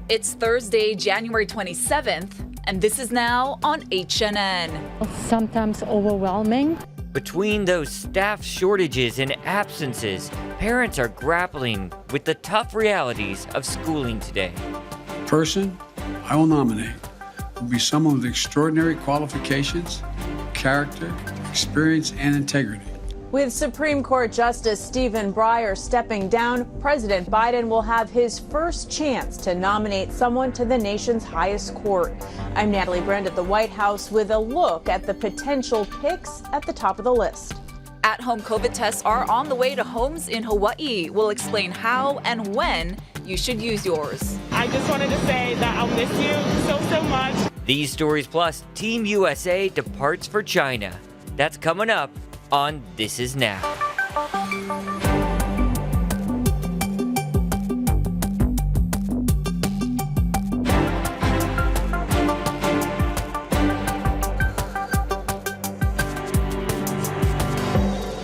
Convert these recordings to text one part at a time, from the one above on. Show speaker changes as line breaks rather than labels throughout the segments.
It's Thursday, January 27th, and this is now on HNN.
Sometimes overwhelming.
Between those staff shortages and absences, parents are grappling with the tough realities of schooling today.
The person I will nominate will be someone with extraordinary qualifications, character, experience, and integrity.
With Supreme Court Justice Stephen Breyer stepping down, President Biden will have his first chance to nominate someone to the nation's highest court. I'm Natalie Brand at the White House with a look at the potential picks at the top of the list.
At-home COVID tests are on the way to homes in Hawaii. We'll explain how and when you should use yours.
I just wanted to say that I'll miss you so much.
These stories plus Team USA departs for China. That's coming up on This Is Now.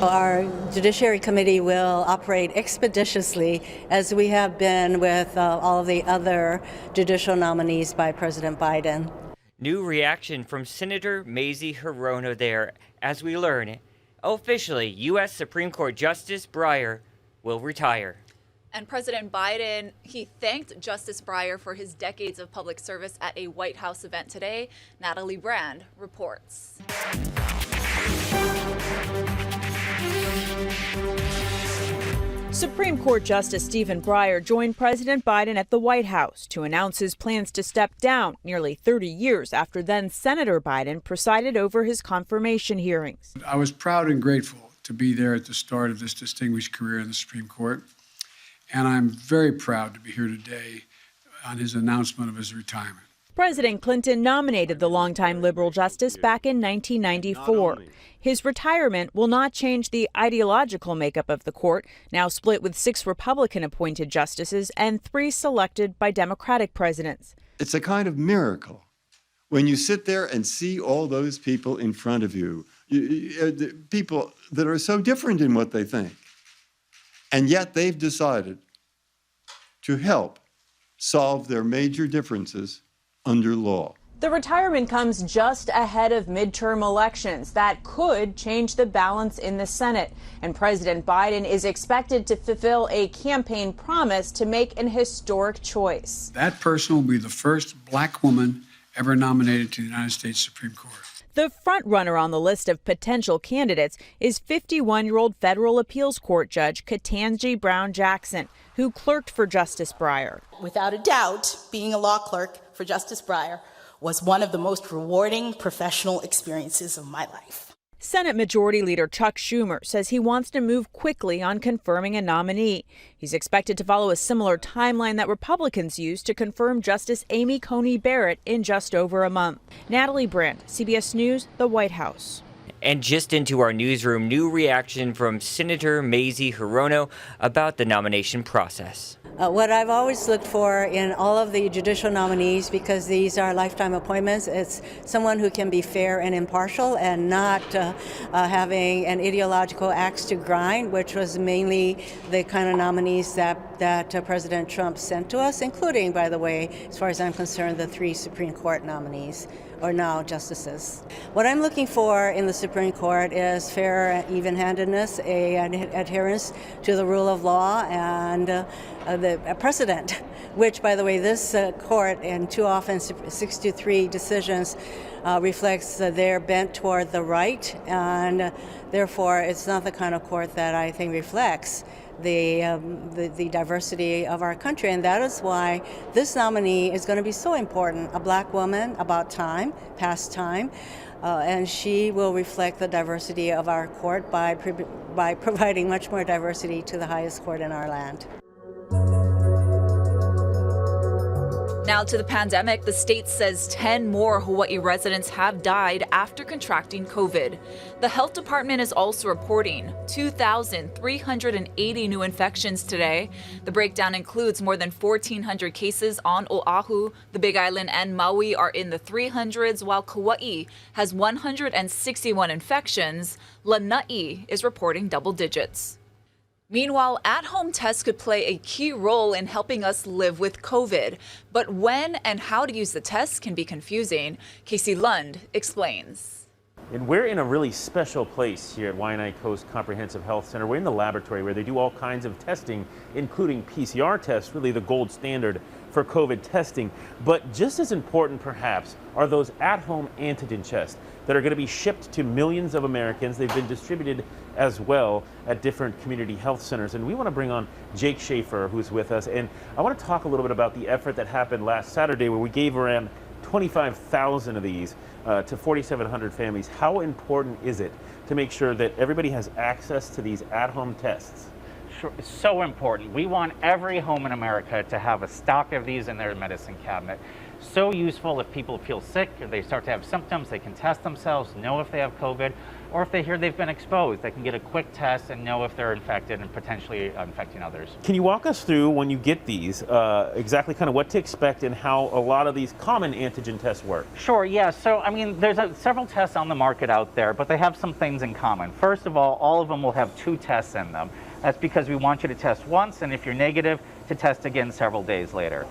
Our Judiciary Committee will operate expeditiously as we have been with all of the other judicial nominees by President Biden.
New reaction from Senator Mazie Hirono there as we learn officially U.S. Supreme Court Justice Breyer will retire.
And President Biden, he thanked Justice Breyer for his decades of public service at a White House event today. Natalie Brand reports.
Supreme Court Justice Stephen Breyer joined President Biden at the White House to announce his plans to step down nearly 30 years after then Senator Biden presided over his confirmation hearings.
I was proud and grateful to be there at the start of this distinguished career in the Supreme Court, and I'm very proud to be here today on his announcement of his retirement.
President Clinton nominated the longtime liberal justice back in 1994. His retirement will not change the ideological makeup of the court, now split with 6 Republican-appointed justices and 3 selected by Democratic presidents.
It's a kind of miracle when you sit there and see all those people in front of you, people that are so different in what they think, and yet they've decided to help solve their major differences under law.
The retirement comes just ahead of midterm elections that could change the balance in the Senate. And President Biden is expected to fulfill a campaign promise to make an historic choice.
That person will be the first black woman ever nominated to the United States Supreme Court.
The front runner on the list of potential candidates is 51-year-old federal appeals court judge Ketanji Brown Jackson, who clerked for Justice Breyer.
Without a doubt, being a law clerk for Justice Breyer was one of the most rewarding professional experiences of my life.
Senate Majority Leader Chuck Schumer says he wants to move quickly on confirming a nominee. He's expected to follow a similar timeline that Republicans used to confirm Justice Amy Coney Barrett in just over a month. Natalie Brandt, CBS News, the White House.
And just into our newsroom, new reaction from Senator Mazie Hirono about the nomination process.
What I've always looked for in all of the judicial nominees, because these are lifetime appointments, it's someone who can be fair and impartial and not having an ideological axe to grind, which was mainly the kind of nominees that President Trump sent to us, including, by the way, as far as I'm concerned, the 3 Supreme Court nominees, or now justices. What I'm looking for in the Supreme Court is fair even-handedness, an adherence to the rule of law, and the precedent, which, by the way, this court in too often 6-3 decisions reflects their bent toward the right, and therefore it's not the kind of court that I think reflects the diversity of our country, and that is why this nominee is going to be so important. A black woman, about time, past time, and she will reflect the diversity of our court by providing much more diversity to the highest court in our land.
Now to the pandemic, the state says 10 more Hawaii residents have died after contracting COVID. The health department is also reporting 2,380 new infections today. The breakdown includes more than 1,400 cases on Oahu. The Big Island and Maui are in the 300s, while Kauai has 161 infections. Lanai is reporting double digits. Meanwhile, at-home tests could play a key role in helping us live with COVID. But when and how to use the tests can be confusing. Casey Lund explains.
And we're in a really special place here at Waianae Coast Comprehensive Health Center. We're in the laboratory where they do all kinds of testing, including PCR tests, really the gold standard for COVID testing. But just as important, perhaps, are those at-home antigen tests that are going to be shipped to millions of Americans. They've been distributed as well at different community health centers. And we want to bring on Jake Schaefer, who's with us. And I want to talk a little bit about the effort that happened last Saturday where we gave around 25,000 of these to 4,700 families. How important is it to make sure that everybody has access to these at-home tests?
Sure, it's so important. We want every home in America to have a stock of these in their medicine cabinet. So useful if people feel sick, if they start to have symptoms, they can test themselves, know if they have COVID, or if they hear they've been exposed, they can get a quick test and know if they're infected and potentially infecting others.
Can you walk us through, when you get these, exactly kind of what to expect and how a lot of these common antigen tests work?
Sure, yeah. So, I mean, there's several tests on the market out there, but they have some things in common. First of all of them will have 2 tests in them. That's because we want you to test once, and if you're negative, to test again several days later.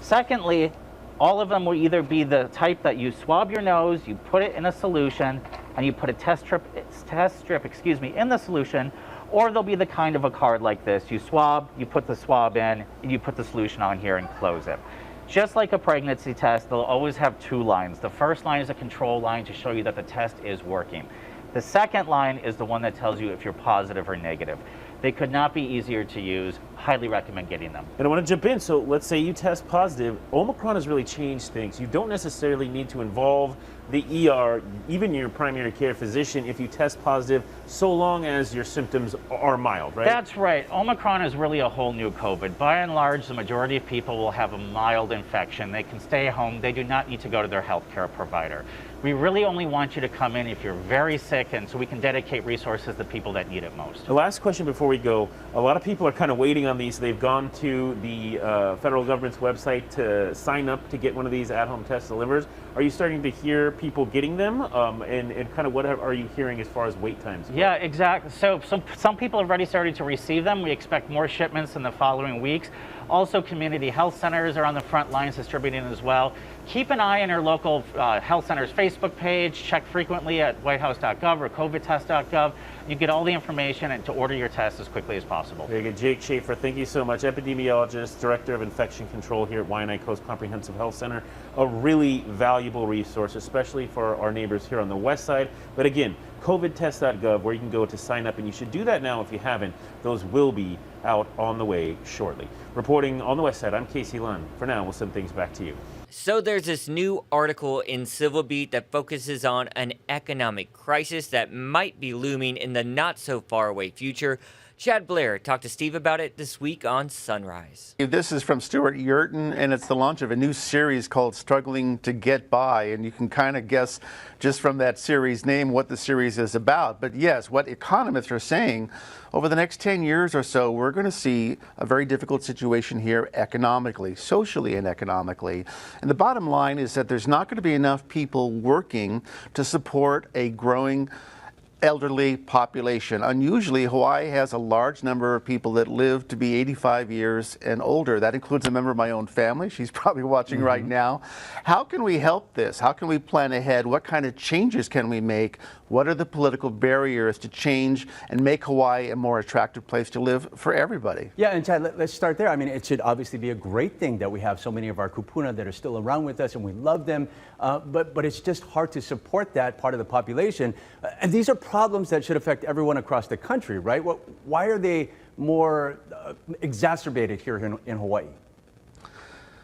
Secondly, all of them will either be the type that you swab your nose, you put it in a solution, and you put a test strip in the solution, or they'll be the kind of a card like this. You swab, you put the swab in, and you put the solution on here and close it. Just like a pregnancy test, they'll always have 2 lines. The first line is a control line to show you that the test is working. The second line is the one that tells you if you're positive or negative. They could not be easier to use. Highly recommend getting them.
And I want to jump in. So let's say you test positive. Omicron has really changed things. You don't necessarily need to involve the ER, even your primary care physician, if you test positive, so long as your symptoms are mild, right?
That's right. Omicron is really a whole new COVID. By and large, the majority of people will have a mild infection. They can stay home. They do not need to go to their healthcare provider. We really only want you to come in if you're very sick, and so we can dedicate resources to people that need it most.
The last question before we go, a lot of people are kind of waiting on these. They've gone to the federal government's website to sign up to get one of these at-home tests delivered. Are you starting to hear people getting them? And kind of what are you hearing as far as wait times?
Yeah, exactly. So some people have already started to receive them. We expect more shipments in the following weeks. Also, community health centers are on the front lines distributing as well. Keep an eye on your local health center's Facebook page. Check frequently at whitehouse.gov or covidtest.gov. You get all the information and to order your test as quickly as possible.
Very good. Jake Schaefer, thank you so much. Epidemiologist, Director of Infection Control here at Waianae Coast Comprehensive Health Center. A really valuable resource, especially for our neighbors here on the west side. But again, covidtest.gov, where you can go to sign up, and you should do that now if you haven't. Those will be out on the way shortly. Reporting on the west side, I'm Casey Lund. For now, we'll send things back to you.
So there's this new article in Civil Beat that focuses on an economic crisis that might be looming in the not so far away future. Chad Blair talked to Steve about it this week on Sunrise.
This is from Stuart Yurton, and it's the launch of a new series called Struggling to Get By, and you can kind of guess just from that series name what the series is about. But yes, what economists are saying, over the next 10 years or so, we're going to see a very difficult situation here economically, socially and economically. And the bottom line is that there's not going to be enough people working to support a growing elderly population. Unusually, Hawaii has a large number of people that live to be 85 years and older. That includes a member of my own family. She's probably watching right now. How can we help this? How can we plan ahead? What kind of changes can we make? What are the political barriers to change and make Hawaii a more attractive place to live for everybody?
Yeah, and Chad, let's start there. I mean, it should obviously be a great thing that we have so many of our kupuna that are still around with us, and we love them. But it's just hard to support that part of the population. And these are problems that should affect everyone across the country, right? Why are they more exacerbated here in Hawaii?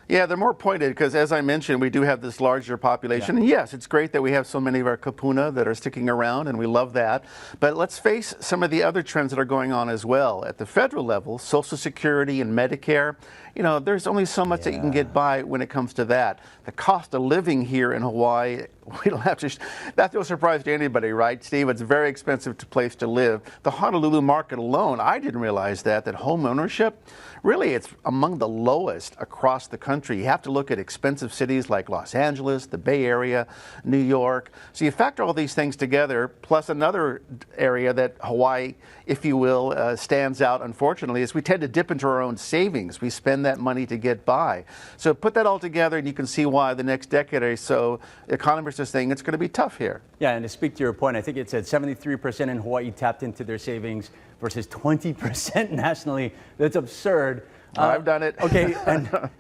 Yeah, they're more pointed because, as I mentioned, we do have this larger population. Yeah. And yes, it's great that we have so many of our kupuna that are sticking around, and we love that. But let's face some of the other trends that are going on as well. At the federal level, Social Security and Medicare, you know, there's only so much that you can get by when it comes to that. The cost of living here in Hawaii, we don't have to, that's no surprise to anybody, right, Steve? It's a very expensive place to live. The Honolulu market alone, I didn't realize that home ownership, really, it's among the lowest across the country. country. You have to look at expensive cities like Los Angeles, the Bay Area, New York. So you factor all these things together, plus another area that Hawaii, if you will, stands out, unfortunately, is we tend to dip into our own savings. We spend that money to get by. So put that all together and you can see why the next decade or so, economists are saying it's going to be tough here.
Yeah, and to speak to your point, I think it said 73% in Hawaii tapped into their savings versus 20% nationally. That's absurd.
I've done it.
Okay,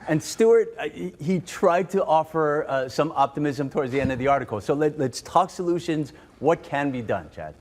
and Stuart, he tried to offer some optimism towards the end of the article. So let's talk solutions. What can be done, Chad?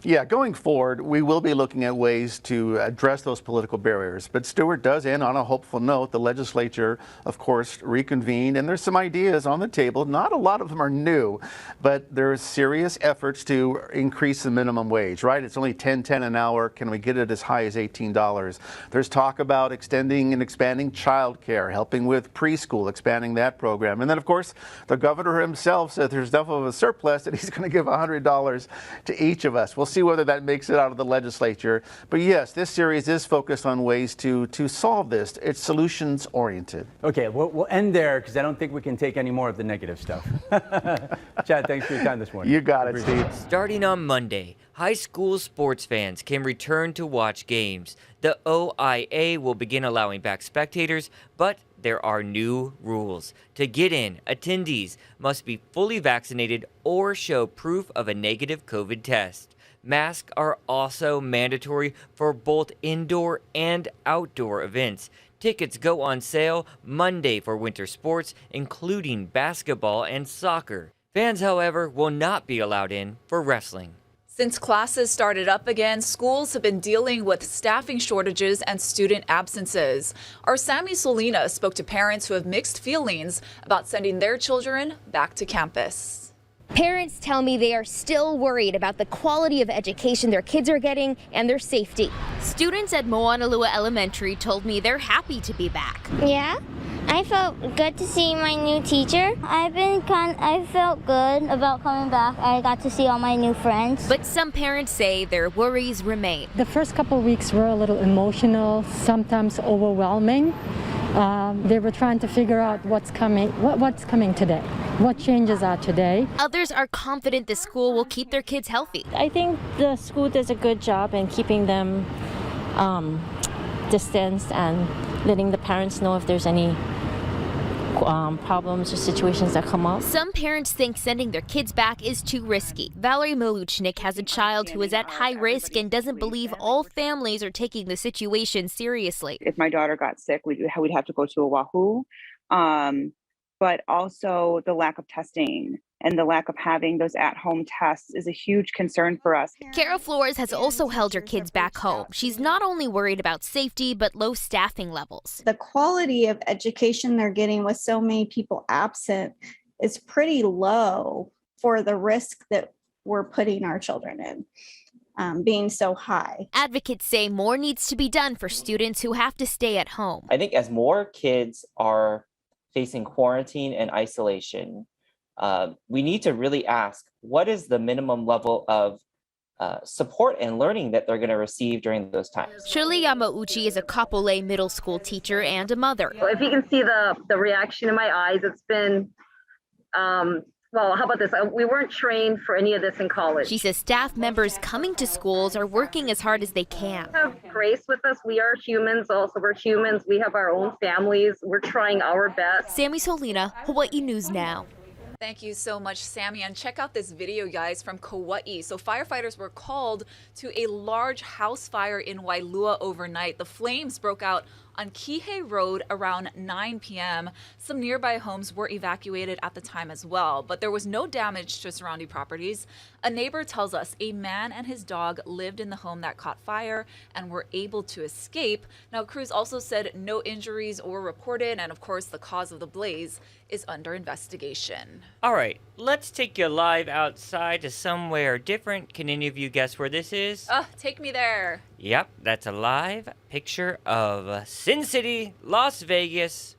Yeah, going forward, we will be looking at ways to address those political barriers. But Stewart does end on a hopeful note. The legislature, of course, reconvened, and there's some ideas on the table. Not a lot of them are new, but there's serious efforts to increase the minimum wage, right? It's only $10.10 an hour. Can we get it as high as $18? There's talk about extending and expanding childcare, helping with preschool, expanding that program. And then, of course, the governor himself said there's enough of a surplus that he's going to give $100 to each of us. We'll see whether that makes it out of the legislature. But yes, this series is focused on ways to solve this. It's solutions oriented.
Okay, we'll end there because I don't think we can take any more of the negative stuff. Chad, thanks for your time this morning.
You got it, Steve.
Starting on Monday, high school sports fans can return to watch games. The OIA will begin allowing back spectators, but there are new rules. To get in, attendees must be fully vaccinated or show proof of a negative COVID test. Masks are also mandatory for both indoor and outdoor events. Tickets go on sale Monday for winter sports, including basketball and soccer. Fans, however, will not be allowed in for wrestling.
Since classes started up again, schools have been dealing with staffing shortages and student absences. Our Sammy Solina spoke to parents who have mixed feelings about sending their children back to campus.
Parents tell me they are still worried about the quality of education their kids are getting and their safety. Students at Moanalua Elementary told me they're happy to be back.
Yeah, I felt good to see my new teacher. I felt good about coming back. I got to see all my new friends.
But some parents say their worries remain.
The first couple of weeks were a little emotional, sometimes overwhelming. They were trying to figure out what's coming today, what changes are today.
Others are confident the school will keep their kids healthy.
I think the school does a good job in keeping them distanced and letting the parents know if there's any problems or situations that come up.
Some parents think sending their kids back is too risky. Valerie Miluchnik has a child who is at high risk and doesn't believe all families are taking the situation seriously.
If my daughter got sick, we'd have to go to Oahu. But also the lack of testing and the lack of having those at-home tests is a huge concern for us.
Kara Flores has also held her kids back home. She's not only worried about safety, but low staffing levels.
The quality of education they're getting with so many people absent is pretty low for the risk that we're putting our children in, being so high.
Advocates say more needs to be done for students who have to stay at home.
I think as more kids are facing quarantine and isolation, we need to really ask, what is the minimum level of support and learning that they're going to receive during those times?
Shirley Yamauchi is a Kapolei middle school teacher and a mother.
If you can see the reaction in my eyes, it's been, well, how about this? We weren't trained for any of this in college.
She says staff members coming to schools are working as hard as they can.
Have grace with us. We are humans. Also, we're humans. We have our own families. We're trying our best.
Sammy Solina, Hawaii News Now.
Thank you so much, Sammy. And check out this video, guys, from Kauai. So firefighters were called to a large house fire in Wailua overnight. The flames broke out on Kihei Road around 9 p.m. Some nearby homes were evacuated at the time as well, but there was no damage to surrounding properties. A neighbor tells us a man and his dog lived in the home that caught fire and were able to escape. Now, crews also said no injuries were reported, and of course, the cause of the blaze is under investigation.
All right, let's take you live outside to somewhere different. Can any of you guess where this is?
Take me there.
Yep, that's a live picture of Sin City, Las Vegas.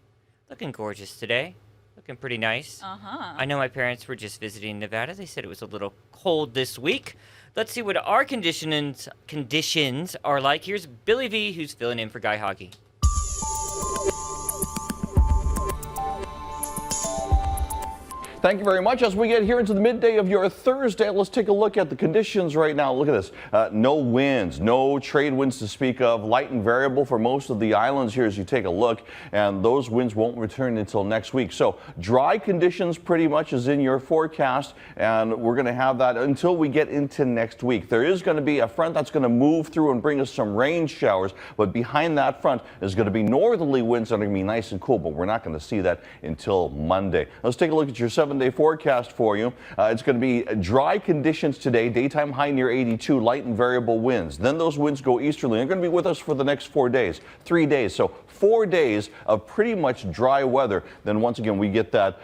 Looking gorgeous today. Looking pretty nice. I know my parents were just visiting Nevada. They said it was a little cold this week. Let's see what our conditions are like. Here's Billy V, who's filling in for Guy Hoggy.
Thank you very much. As we get here into the midday of your Thursday, let's take a look at the conditions right now. Look at this. No winds, no trade winds to speak of. Light and variable for most of the islands here as you take a look. And those winds won't return until next week. So dry conditions pretty much is in your forecast. And we're going to have that until we get into next week. There is going to be a front that's going to move through and bring us some rain showers. But behind that front is going to be northerly winds that are going to be nice and cool. But we're not going to see that until Monday. Let's take a look at your 7-day forecast for you. It's going to be dry conditions today, daytime high near 82, light and variable winds. Then those winds go easterly. They're going to be with us for the next 4 days, 3 days. So 4 days of pretty much dry weather. Then once again, we get that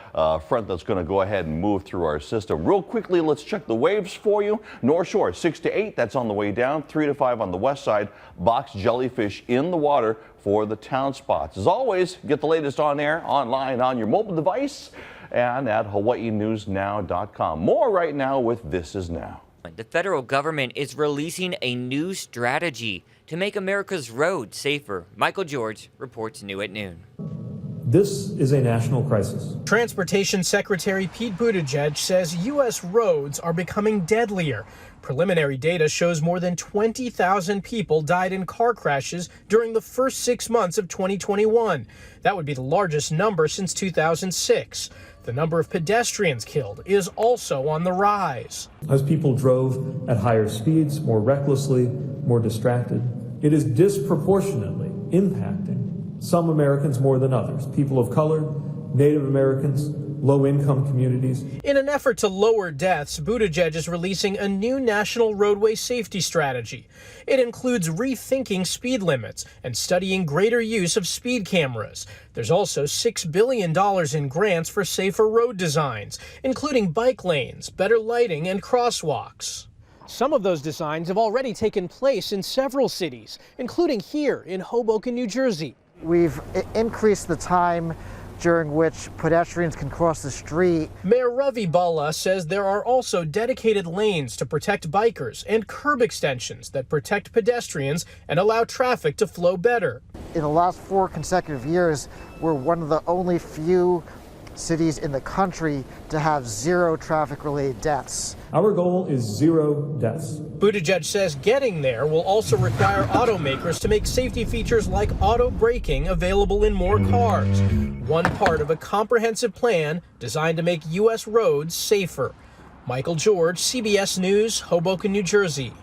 front that's going to go ahead and move through our system. Real quickly, let's check the waves for you. North Shore 6 to 8, that's on the way down. 3 to 5 on the west side. Box jellyfish in the water for the town spots. As always, get the latest on air, online, on your mobile device, and at hawaiinewsnow.com. More right now with This Is Now.
The federal government is releasing a new strategy to make America's roads safer. Michael George reports new at noon.
This is a national crisis.
Transportation Secretary Pete Buttigieg says U.S. roads are becoming deadlier. Preliminary data shows more than 20,000 people died in car crashes during the first 6 months of 2021. That would be the largest number since 2006. The number of pedestrians killed is also on the rise.
As people drove at higher speeds, more recklessly, more distracted, it is disproportionately impacting some Americans more than others. People of color, Native Americans, low-income communities.
In an effort to lower deaths, Buttigieg is releasing a new national roadway safety strategy. It includes rethinking speed limits and studying greater use of speed cameras. There's also $6 billion in grants for safer road designs, including bike lanes, better lighting, and crosswalks. Some of those designs have already taken place in several cities, including here in Hoboken, New Jersey.
We've increased the time during which pedestrians can cross the street.
Mayor Ravi Balla says there are also dedicated lanes to protect bikers and curb extensions that protect pedestrians and allow traffic to flow better.
In the last 4 consecutive years, we're one of the only few cities in the country to have 0 traffic-related deaths.
Our goal is 0 deaths.
Buttigieg says getting there will also require automakers to make safety features like auto braking available in more cars. One part of a comprehensive plan designed to make U.S. roads safer. Michael George, CBS News, Hoboken, New Jersey.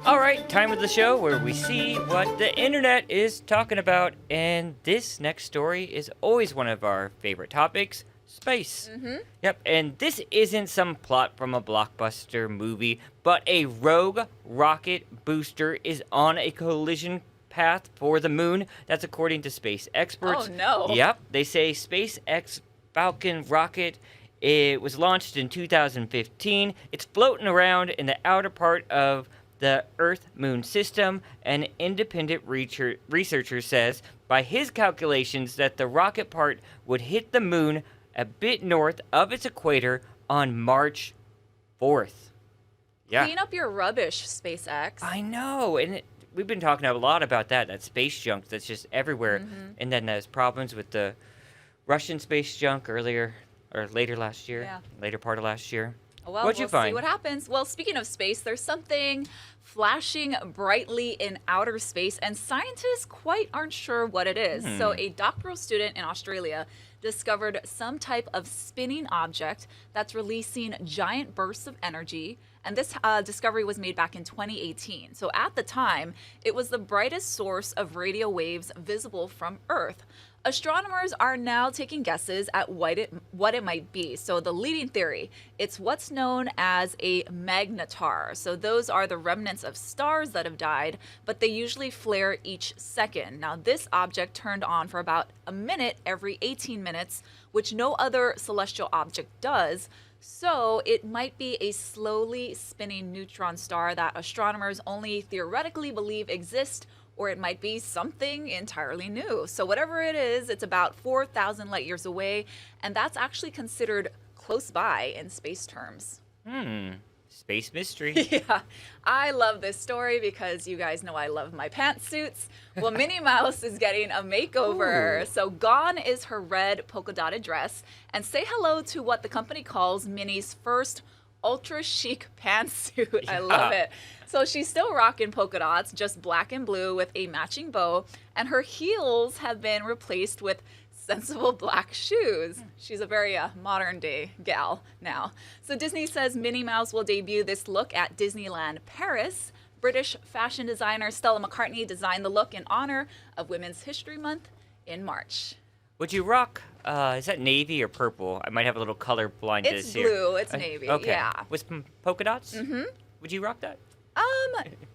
All right, time of the show where we see what the internet is talking about. And this next story is always one of our favorite topics, space. Yep, and this isn't some plot from a blockbuster movie, but a rogue rocket booster is on a collision path for the moon. That's according to space experts.
Oh, no.
Yep, they say SpaceX Falcon rocket, it was launched in 2015. It's floating around in the outer part of the Earth-Moon system. An independent researcher says, by his calculations, that the rocket part would hit the moon a bit north of its equator on March 4th. Yeah.
Clean up your rubbish, SpaceX.
I know, and we've been talking a lot about that space junk that's just everywhere. And then there's problems with the Russian space junk later last year, later part of last year.
Well,
What'd you find?
See what happens. Well, speaking of space, there's something flashing brightly in outer space, and scientists quite aren't sure what it is. So a doctoral student in Australia discovered some type of spinning object that's releasing giant bursts of energy. And this discovery was made back in 2018. So at the time, it was the brightest source of radio waves visible from Earth. Astronomers are now taking guesses at what it might be. So the leading theory, it's what's known as a magnetar. So those are the remnants of stars that have died, but they usually flare each second. Now this object turned on for about a minute every 18 minutes, which no other celestial object does. So it might be a slowly spinning neutron star that astronomers only theoretically believe exists, or it might be something entirely new. So whatever it is, it's about 4,000 light years away, and that's actually considered close by in space terms.
Space mystery.
Yeah, I love this story because you guys know I love my pantsuits. Well, Minnie Mouse is getting a makeover.
Ooh.
So gone is her red polka dotted dress, and say hello to what the company calls Minnie's first ultra chic pantsuit. I love it. So she's still rocking polka dots, just black and blue with a matching bow, and her heels have been replaced with sensible black shoes. She's a very modern day gal now. So Disney says Minnie Mouse will debut this look at Disneyland Paris. British fashion designer Stella McCartney designed the look in honor of Women's History Month in March.
Would you rock, is that navy or purple? I might have a little color blindness
It's
here.
blue, it's navy,
Okay.
yeah.
With some polka dots?
Mm-hmm.
Would you rock that?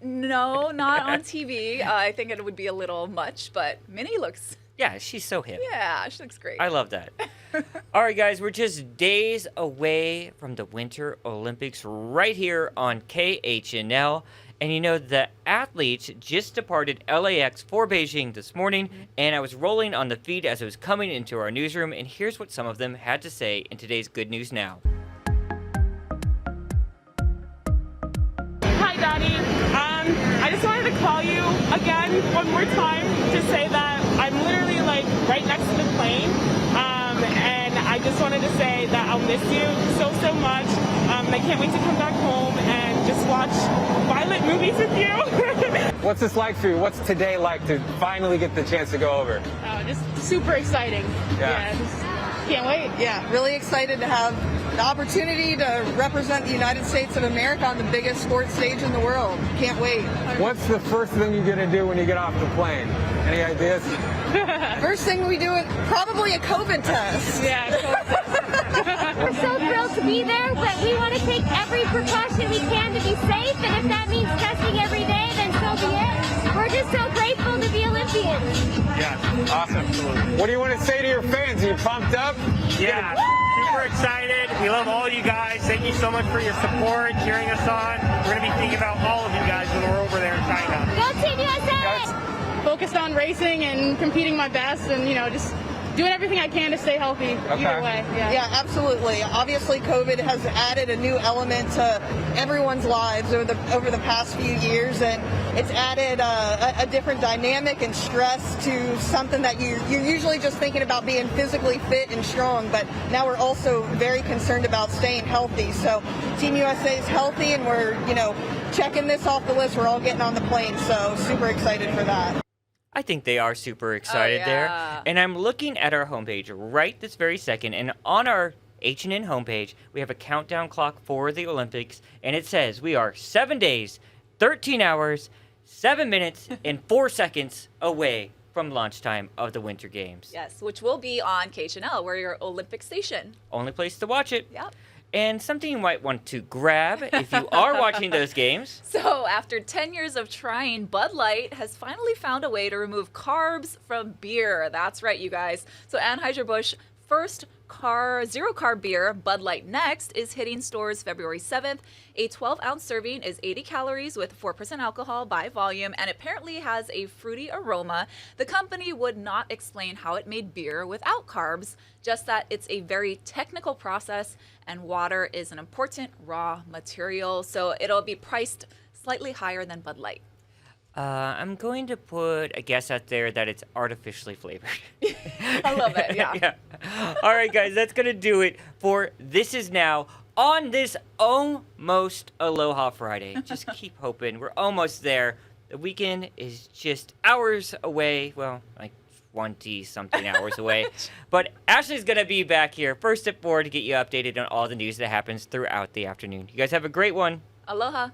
No, not on TV. I think it would be a little much, but Minnie looks...
Yeah, she's so hip.
Yeah, she looks great.
I love that. All right, guys, we're just days away from the Winter Olympics right here on KHNL. And you know, the athletes just departed LAX for Beijing this morning, and I was rolling on the feed as I was coming into our newsroom, and here's what some of them had to say in today's Good News Now.
Hi, Daddy. I just wanted to call you again one more time to say that I'm literally like right next to the plane, and I just wanted to say that I'll miss you so much. I can't wait to come back home and just watch violent movies with you.
What's this like for you? What's today like to finally get the chance to go over?
Just super exciting.
Yeah.
Just can't wait.
Yeah, really excited to have the opportunity to represent the United States of America on the biggest sports stage in the world. Can't wait.
What's the first thing you're going to do when you get off the plane? Any ideas?
First thing we do is probably a COVID test.
Yeah.
We're so thrilled to be there, but we want to take every precaution we can to be safe, and if that means testing every day, then so be it. We're just so grateful to be Olympians.
Yeah, awesome. What do you want to say to your fans? Are you pumped up?
Yeah, super excited. We love all you guys. Thank you so much for your support, cheering us on. We're going to be thinking about all of you guys when we're over there in China.
Go Team USA!
Focused on racing and competing my best, and just doing everything I can to stay healthy either way.
Yeah, absolutely. Obviously, COVID has added a new element to everyone's lives over the past few years, and it's added a different dynamic and stress to something that you're usually just thinking about being physically fit and strong, but now we're also very concerned about staying healthy. So Team USA is healthy, and we're, checking this off the list. We're all getting on the plane, so super excited for that.
I think they are super excited there. And I'm looking at our homepage right this very second, and on our H&N homepage, we have a countdown clock for the Olympics, and it says we are 7 days, 13 hours, 7 minutes, and 4 seconds away from launch time of the Winter Games.
Yes, which will be on KHNL. We're your Olympic station.
Only place to watch it.
Yep.
And something you might want to grab if you are watching those games.
So after 10 years of trying, Bud Light has finally found a way to remove carbs from beer. That's right, you guys. So Anheuser-Busch first zero-carb beer, Bud Light Next, is hitting stores February 7th. A 12-ounce serving is 80 calories with 4% alcohol by volume and apparently has a fruity aroma. The company would not explain how it made beer without carbs, just that it's a very technical process and water is an important raw material. So it'll be priced slightly higher than Bud Light.
I'm going to put a guess out there that it's artificially flavored.
I love it, yeah.
All right, guys, that's going to do it for This Is Now on this almost Aloha Friday. Just keep hoping. We're almost there. The weekend is just hours away. Well, like 20-something hours away. But Ashley's going to be back here first at 4 to get you updated on all the news that happens throughout the afternoon. You guys have a great one.
Aloha.